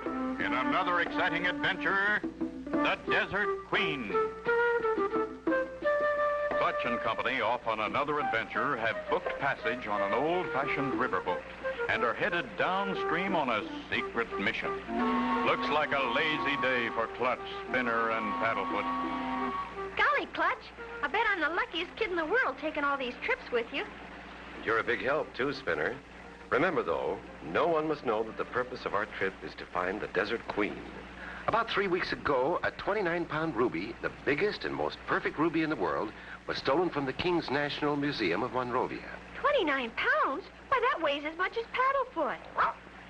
in another exciting adventure, the Desert Queen. Clutch and Company, off on another adventure, have booked passage on an old-fashioned riverboat and are headed downstream on a secret mission. Looks like a lazy day for Clutch, Spinner, and Paddlefoot. Golly, Clutch, I bet I'm the luckiest kid in the world taking all these trips with you. You're a big help, too, Spinner. Remember, though, no one must know that the purpose of our trip is to find the Desert Queen. About 3 weeks ago, a 29-pound ruby, the biggest and most perfect ruby in the world, was stolen from the King's National Museum of Monrovia. 29 pounds? Why, that weighs as much as Paddlefoot.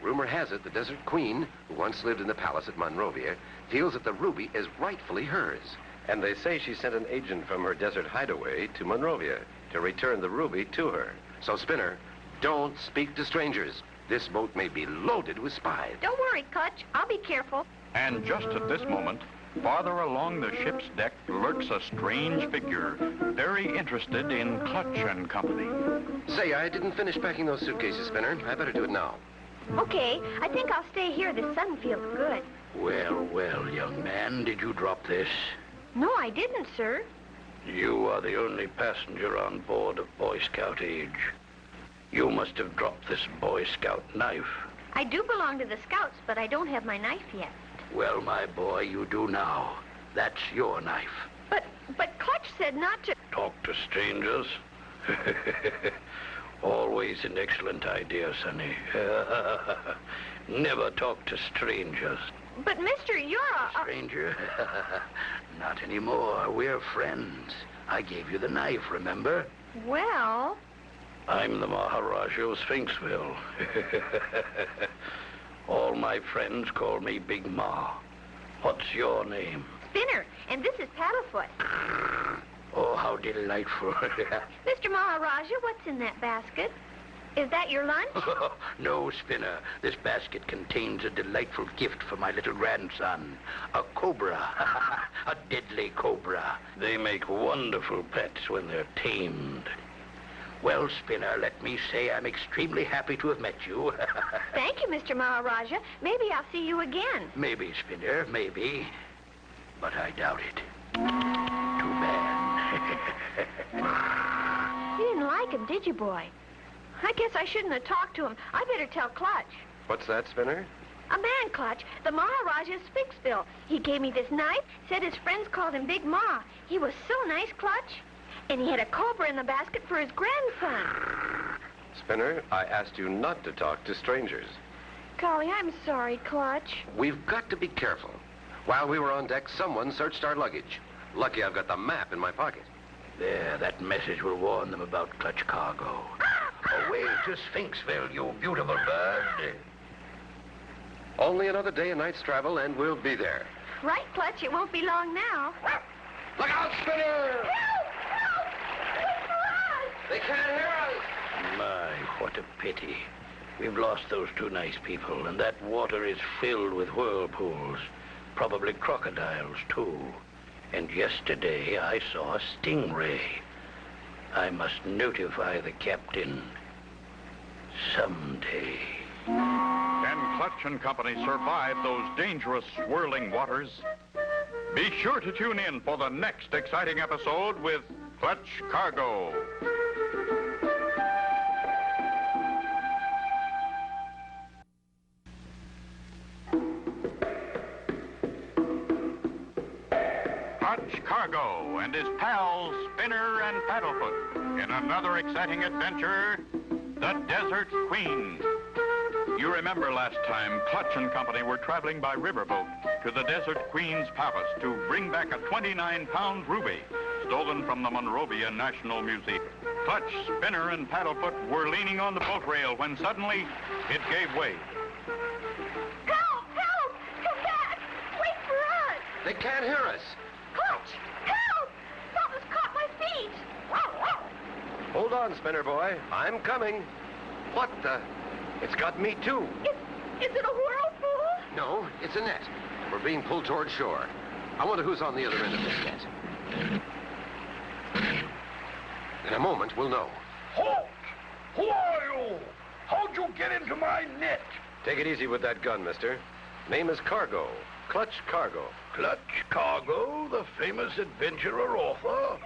Rumor has it the Desert Queen, who once lived in the palace at Monrovia, feels that the ruby is rightfully hers. And they say she sent an agent from her desert hideaway to Monrovia to return the ruby to her. So, Spinner, don't speak to strangers. This boat may be loaded with spies. Don't worry, Clutch. I'll be careful. And just at this moment, farther along the ship's deck lurks a strange figure, very interested in Clutch and Company. Say, I didn't finish packing those suitcases, Spinner. I better do it now. Okay, I think I'll stay here. The sun feels good. Well, well, young man, did you drop this? No, I didn't, sir. You are the only passenger on board of Boy Scout age. You must have dropped this Boy Scout knife. I do belong to the Scouts, but I don't have my knife yet. Well, my boy, you do now. That's your knife. But Clutch said not to... Talk to strangers? Always an excellent idea, Sonny. Never talk to strangers. But, mister, you're a... Stranger? Not anymore. We're friends. I gave you the knife, remember? Well... I'm the Maharaja of Sphinxville. All my friends call me Big Ma. What's your name? Spinner, and this is Paddlefoot. Oh, how delightful. Mr. Maharaja, what's in that basket? Is that your lunch? No, Spinner. This basket contains a delightful gift for my little grandson. A cobra. A deadly cobra. They make wonderful pets when they're tamed. Well, Spinner, let me say I'm extremely happy to have met you. Thank you, Mr. Maharaja. Maybe I'll see you again. Maybe, Spinner, maybe. But I doubt it. Too bad. You didn't like him, did you, boy? I guess I shouldn't have talked to him. I better tell Clutch. What's that, Spinner? A man, Clutch. The Maharaja of Sphinxville. He gave me this knife, said his friends called him Big Ma. He was so nice, Clutch. And he had a cobra in the basket for his grandson. Spinner, I asked you not to talk to strangers. Golly, I'm sorry, Clutch. We've got to be careful. While we were on deck, someone searched our luggage. Lucky I've got the map in my pocket. There, that message will warn them about Clutch cargo. Away to Sphinxville, you beautiful bird. Only another day and night's travel, and we'll be there. Right, Clutch, it won't be long now. Look out, Spinner! Help! Help! Wait for us! They can't hear us! My, what a pity. We've lost those two nice people, and that water is filled with whirlpools. Probably crocodiles, too. And yesterday I saw a stingray. I must notify the captain someday. Can Clutch and Company survive those dangerous swirling waters? Be sure to tune in for the next exciting episode with Clutch Cargo. Clutch Cargo and his pals Spinner and Paddlefoot in another exciting adventure, the Desert Queen. You remember last time Clutch and Company were traveling by riverboat to the Desert Queen's palace to bring back a 29-pound ruby stolen from the Monrovia National Museum. Clutch, Spinner, and Paddlefoot were leaning on the boat rail when suddenly it gave way. Help! Help! Come back! Wait for us! They can't hear us. Clutch! Help! Something's caught my feet! Hold on, Spinner boy. I'm coming. What the? It's got me, too. Is it a whirlpool? No, it's a net. We're being pulled toward shore. I wonder who's on the other end of this net. In a moment, we'll know. Halt! Who are you? How'd you get into my net? Take it easy with that gun, mister. Name is Cargo. Clutch Cargo. Clutch Cargo, the famous adventurer author.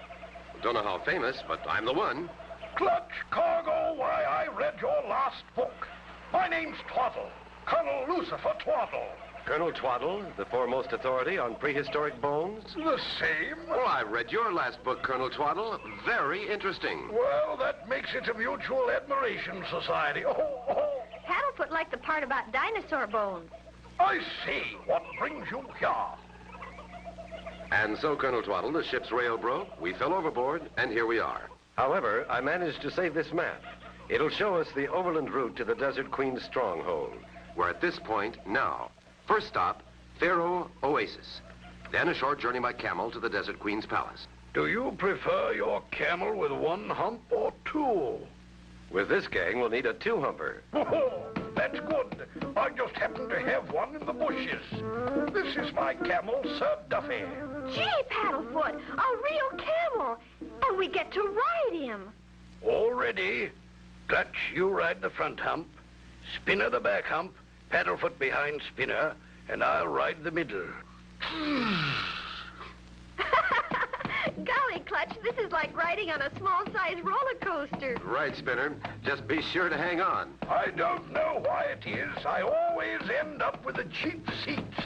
Don't know how famous, but I'm the one. Clutch Cargo, why, I read your last book. My name's Twaddle, Colonel Lucifer Twaddle. Colonel Twaddle, the foremost authority on prehistoric bones? The same? Well, I read your last book, Colonel Twaddle. Very interesting. Well, that makes it a mutual admiration society. Oh. Paddlefoot liked the part about dinosaur bones. I see. What brings you here? And so, Colonel Twaddle, the ship's rail broke, we fell overboard, and here we are. However, I managed to save this map. It'll show us the overland route to the Desert Queen's stronghold. We're at this point now. First stop, Pharaoh Oasis. Then a short journey by camel to the Desert Queen's palace. Do you prefer your camel with one hump or two? With this gang, we'll need a two-humper. Oh, that's good. I just happen to have one in the bushes. This is my camel, Sir Duffy. Gee, Paddlefoot, a real camel. And we get to ride him. All ready. Clutch, you ride the front hump. Spinner the back hump. Paddlefoot behind Spinner. And I'll ride the middle. Golly, Clutch, this is like riding on a small-sized roller coaster. Right, Spinner. Just be sure to hang on. I don't know why it is. I always end up with the cheap seats.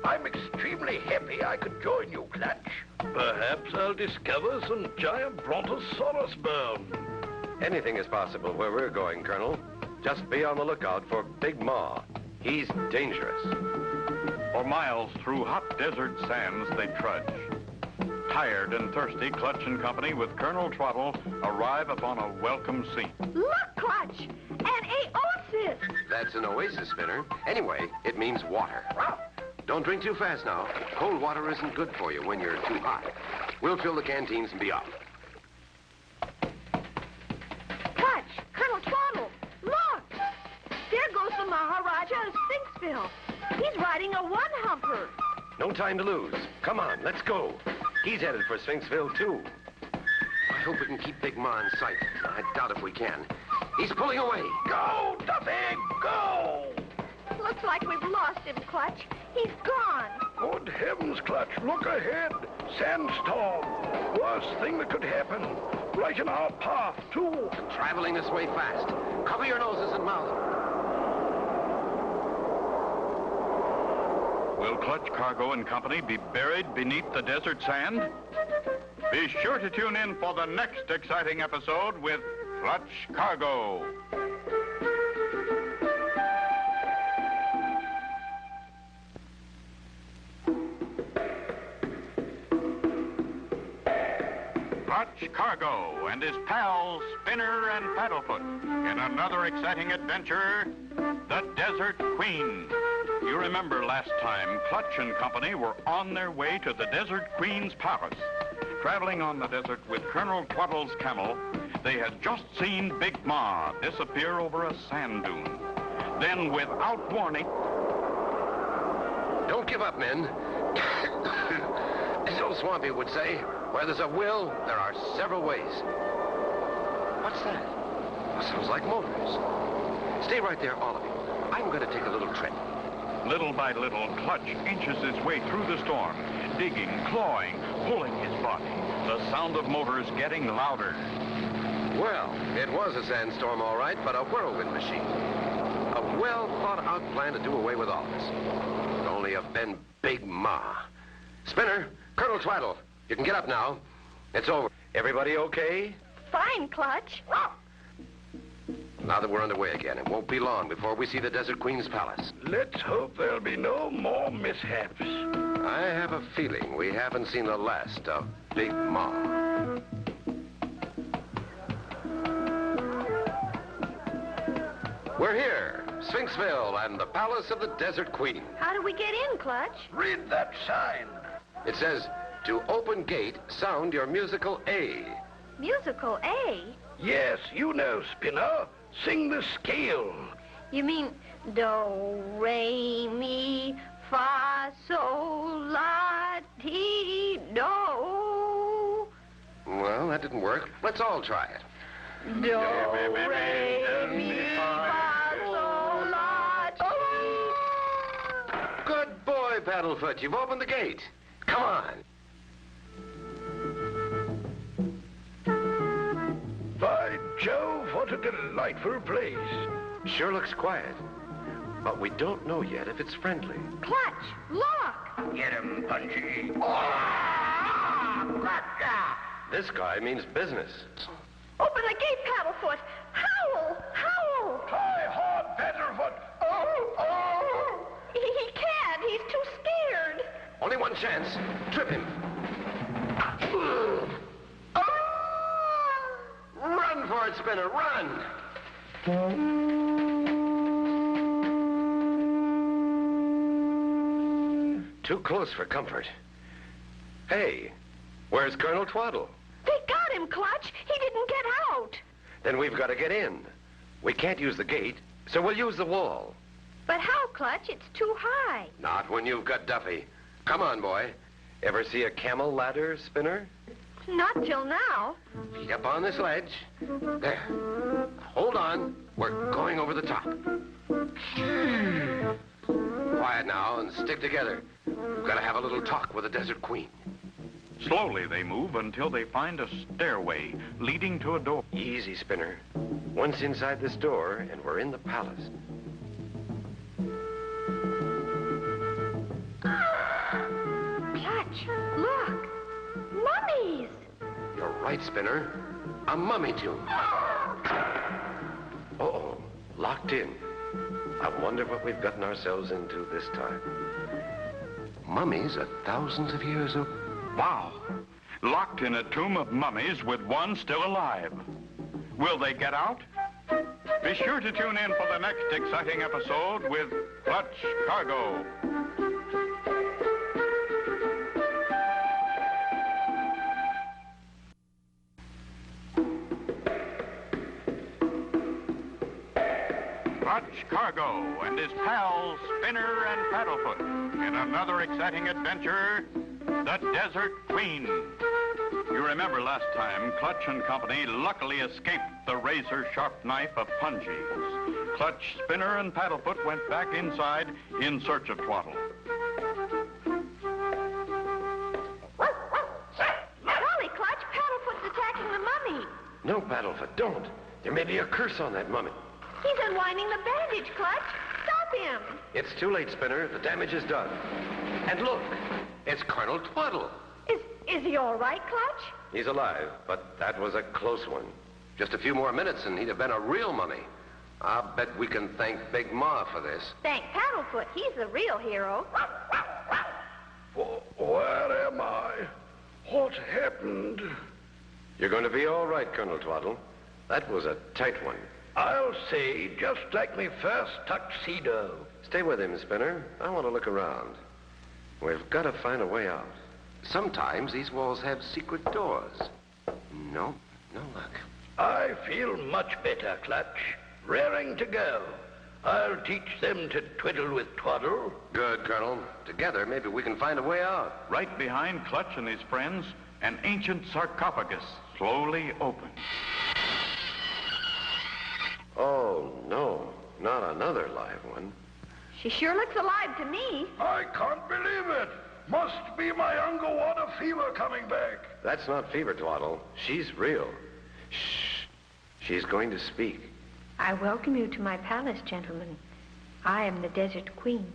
I'm extremely happy I could join you, Clutch. Perhaps I'll discover some giant brontosaurus bone. Anything is possible where we're going, Colonel. Just be on the lookout for Big Ma. He's dangerous. For miles through hot desert sands they trudge. Tired and thirsty, Clutch and company with Colonel Twaddle arrive upon a welcome scene. Look, Clutch, an oasis. That's an oasis, Spinner. Anyway, it means water. Don't drink too fast now. Cold water isn't good for you when you're too hot. We'll fill the canteens and be off. Clutch, Colonel Twaddle, look. There goes the Maharaja of Sphinxville. He's riding a one-humper. No time to lose. Come on, let's go. He's headed for Sphinxville, too. I hope we can keep Big Ma in sight. I doubt if we can. He's pulling away. Go, Duffy, go! Looks like we've lost him, Clutch. He's gone. Good heavens, Clutch, look ahead. Sandstorm. Worst thing that could happen. Right in our path, too. Traveling this way fast. Cover your noses and mouths. Will Clutch Cargo and company be buried beneath the desert sand? Be sure to tune in for the next exciting episode with Clutch Cargo. Clutch Cargo and his pals Spinner and Paddlefoot in another exciting adventure, the Desert Queen. You remember last time, Clutch and company were on their way to the Desert Queen's palace. Traveling on the desert with Colonel Twaddle's camel, they had just seen Big Ma disappear over a sand dune. Then, without warning... Don't give up, men. As old Swampy would say, where there's a will, there are several ways. What's that? Well, sounds like motors. Stay right there, all of you. I'm going to take a little trip. Little by little, Clutch inches his way through the storm, digging, clawing, pulling his body. The sound of motors getting louder. Well, it was a sandstorm, all right, but a whirlwind machine. A well-thought-out plan to do away with all this. Could only have been Big Ma. Spinner, Colonel Twaddle, you can get up now. It's over. Everybody okay? Fine, Clutch. Now that we're underway again, it won't be long before we see the Desert Queen's palace. Let's hope there'll be no more mishaps. I have a feeling we haven't seen the last of Big Ma. We're here, Sphinxville and the Palace of the Desert Queen. How do we get in, Clutch? Read that sign. It says, to open gate, sound your musical A. Musical A? Yes, you know, Spinner. Sing the scale. You mean do, re, mi, fa, sol, la, ti, do. Well, that didn't work. Let's all try it. Do, re, mi, fa, sol, la, ti. Paddlefoot. You've opened the gate. Come on. By Jove, what a delightful place. Sure looks quiet. But we don't know yet if it's friendly. Clutch, look! Get him, Punchy. This guy means business. Open the gate, Paddlefoot! Howl! Howl! Try hard, Paddlefoot. Oh! He can't. He's too scared. Only one chance. Trip him. Run for it, Spinner, run! Too close for comfort. Hey, where's Colonel Twaddle? They got him, Clutch. He didn't get out. Then we've got to get in. We can't use the gate, so we'll use the wall. But how, Clutch? It's too high. Not when you've got Duffy. Come on, boy. Ever see a camel ladder, Spinner? Not till now. Feet up on this ledge. There. Hold on. We're going over the top. Quiet now and stick together. We've got to have a little talk with the Desert Queen. Slowly they move until they find a stairway leading to a door. Easy, Spinner. Once inside this door, and we're in the palace. Clutch, look. Mummies. You're right, Spinner. A mummy tomb. Uh-oh. Locked in. I wonder what we've gotten ourselves into this time. Mummies are thousands of years old. Wow. Locked in a tomb of mummies with one still alive. Will they get out? Be sure to tune in for the next exciting episode with Clutch Cargo. Clutch Cargo and his pals Spinner and Paddlefoot in another exciting adventure, the Desert Queen. You remember last time, Clutch and company luckily escaped the razor-sharp knife of Punji's. Clutch, Spinner, and Paddlefoot went back inside in search of Twaddle. Golly, Clutch, Paddlefoot's attacking the mummy. No, Paddlefoot, don't. There may be a curse on that mummy. He's unwinding the bandage, Clutch. Stop him. It's too late, Spinner. The damage is done. And look, it's Colonel Twaddle. Is he all right, Clutch? He's alive, but that was a close one. Just a few more minutes and he'd have been a real mummy. I'll bet we can thank Big Ma for this. Thank Paddlefoot. He's the real hero. Where am I? What happened? You're going to be all right, Colonel Twaddle. That was a tight one. I'll say, just like my first tuxedo. Stay with him, Spinner. I want to look around. We've got to find a way out. Sometimes these walls have secret doors. No luck. I feel much better, Clutch. Raring to go. I'll teach them to twiddle with Twaddle. Good, Colonel. Together, maybe we can find a way out. Right behind Clutch and his friends, an ancient sarcophagus slowly opens. Oh, no. Not another live one. She sure looks alive to me. I can't believe it. Must be my underwater fever coming back. That's not fever, Twaddle. She's real. Shh. She's going to speak. I welcome you to my palace, gentlemen. I am the Desert Queen.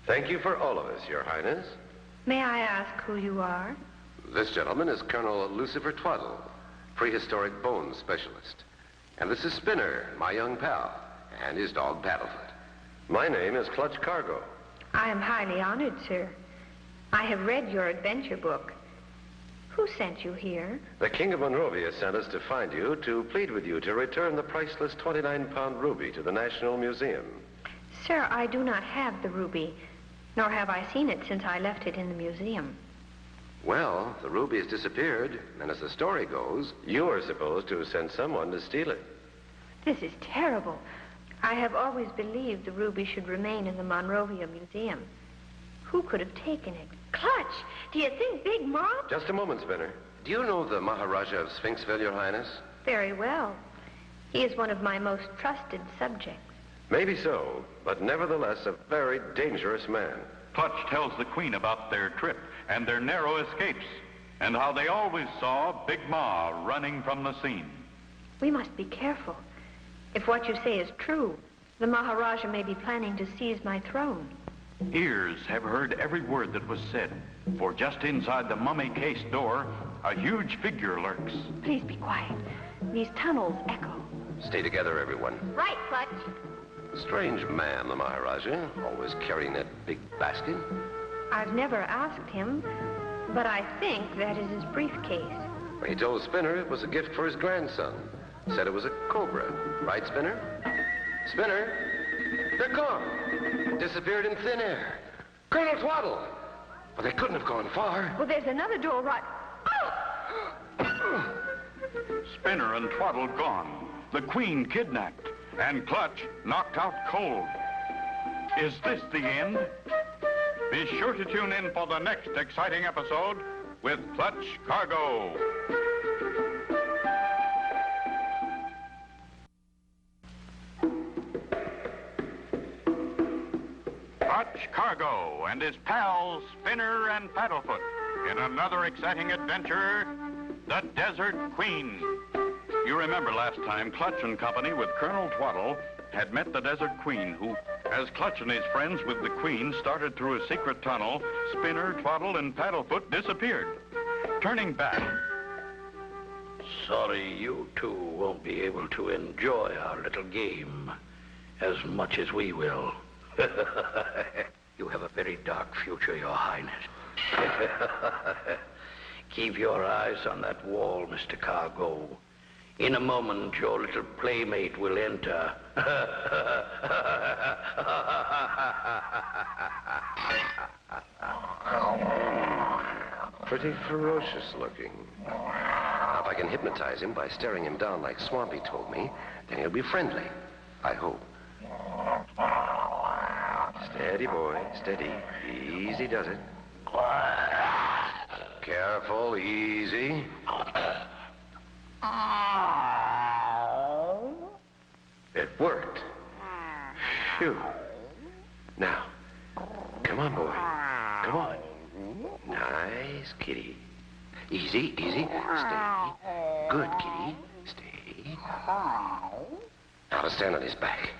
Thank you for all of us, Your Highness. May I ask who you are? This gentleman is Colonel Lucifer Twaddle, prehistoric bones specialist. And this is Spinner, my young pal, and his dog Paddlefoot. My name is Clutch Cargo. I am highly honored, sir. I have read your adventure book. Who sent you here? The King of Monrovia sent us to find you to plead with you to return the priceless 29-pound ruby to the National Museum. Sir, I do not have the ruby, nor have I seen it since I left it in the museum. Well, the ruby has disappeared, and as the story goes, you are supposed to send someone to steal it. This is terrible. I have always believed the ruby should remain in the Monrovia Museum. Who could have taken it? Clutch, do you think Big Ma? Just a moment, Spinner. Do you know the Maharaja of Sphinxville, Your Highness? Very well. He is one of my most trusted subjects. Maybe so, but nevertheless a very dangerous man. Clutch tells the Queen about their trip and their narrow escapes, and how they always saw Big Ma running from the scene. We must be careful. If what you say is true, the Maharaja may be planning to seize my throne. Ears have heard every word that was said, for just inside the mummy case door, a huge figure lurks. Please be quiet. These tunnels echo. Stay together, everyone. Right, Clutch. Strange man, the Maharaja, always carrying that big basket. I've never asked him, but I think that is his briefcase. He told Spinner it was a gift for his grandson. Said it was a cobra. Right, Spinner? Spinner? They're gone. Disappeared in thin air. Colonel Twaddle! Well, they couldn't have gone far. Well, there's another door right... Spinner and Twaddle gone. The Queen kidnapped. And Clutch knocked out cold. Is this the end? Be sure to tune in for the next exciting episode with Clutch Cargo. Clutch Cargo and his pals Spinner and Paddlefoot in another exciting adventure, the Desert Queen. You remember last time Clutch and company with Colonel Twaddle had met the Desert Queen, who, as Clutch and his friends with the Queen started through a secret tunnel, Spinner, Twaddle, and Paddlefoot disappeared. Turning back... Sorry you two won't be able to enjoy our little game as much as we will. You have a very dark future, Your Highness. Keep your eyes on that wall, Mr. Cargo. In a moment, your little playmate will enter. Pretty ferocious looking. Now, if I can hypnotize him by staring him down like Swampy told me, then he'll be friendly. I hope. Steady, boy, steady. Easy does it. Careful, easy. It worked. Phew. Now, come on, boy. Come on. Nice kitty. Easy, easy. Stay. Good kitty. Stay. Now to stand on his back.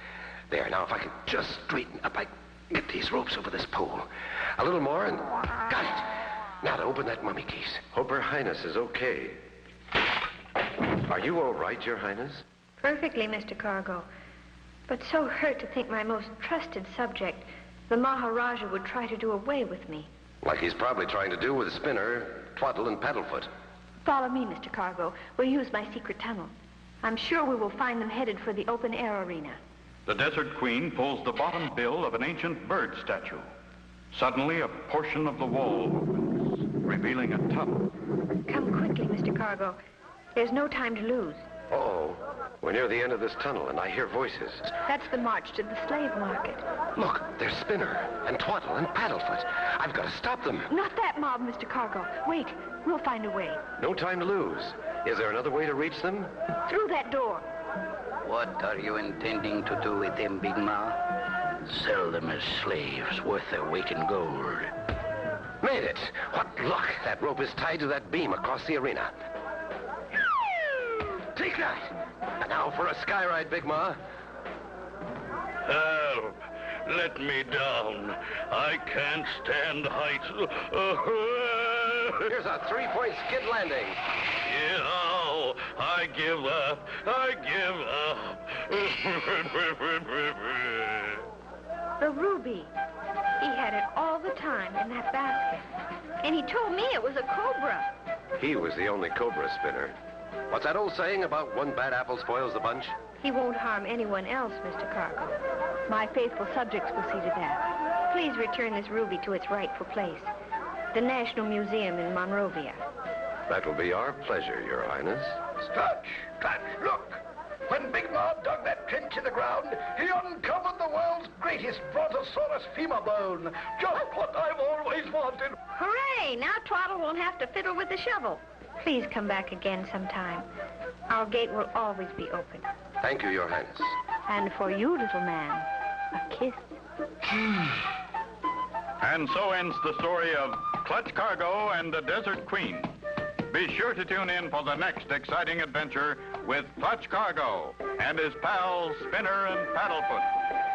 There, now if I could just straighten up, I get these ropes over this pole. A little more and... Got it. Now to open that mummy case. Hope Her Highness is okay. Are you all right, Your Highness? Perfectly, Mr. Cargo. But so hurt to think my most trusted subject, the Maharaja, would try to do away with me. Like he's probably trying to do with Spinner, Twaddle, and Paddlefoot. Follow me, Mr. Cargo. We'll use my secret tunnel. I'm sure we will find them headed for the open-air arena. The Desert Queen pulls the bottom bill of an ancient bird statue. Suddenly, a portion of the wall opens, revealing a tunnel. Come quickly, Mr. Cargo. There's no time to lose. Uh-oh. We're near the end of this tunnel, and I hear voices. That's the march to the slave market. Look, there's Spinner, and Twaddle, and Paddlefoot. I've got to stop them. Not that mob, Mr. Cargo. Wait, we'll find a way. No time to lose. Is there another way to reach them? Through that door. What are you intending to do with them, Big Ma? Sell them as slaves worth their weight in gold. Made it. What luck. That rope is tied to that beam across the arena. Take that. And now for a sky ride, Big Ma. Help! Let me down. I can't stand heights. Here's a three-point skid landing. Yeah, I give up. I give up. The ruby. He had it all the time in that basket. And he told me it was a cobra. He was the only cobra, Spinner. What's that old saying about one bad apple spoils the bunch? He won't harm anyone else, Mr. Cargo. My faithful subjects will see to that. Please return this ruby to its rightful place. The National Museum in Monrovia. That will be our pleasure, Your Highness. Clutch, look! When Big Ma dug that trench in the ground, he uncovered the world's greatest brontosaurus femur bone. Just what I've always wanted. Hooray! Now Twaddle won't have to fiddle with the shovel. Please come back again sometime. Our gate will always be open. Thank you, Your Highness. And for you, little man, a kiss. And so ends the story of Clutch Cargo and the Desert Queen. Be sure to tune in for the next exciting adventure with Clutch Cargo and his pals Spinner and Paddlefoot.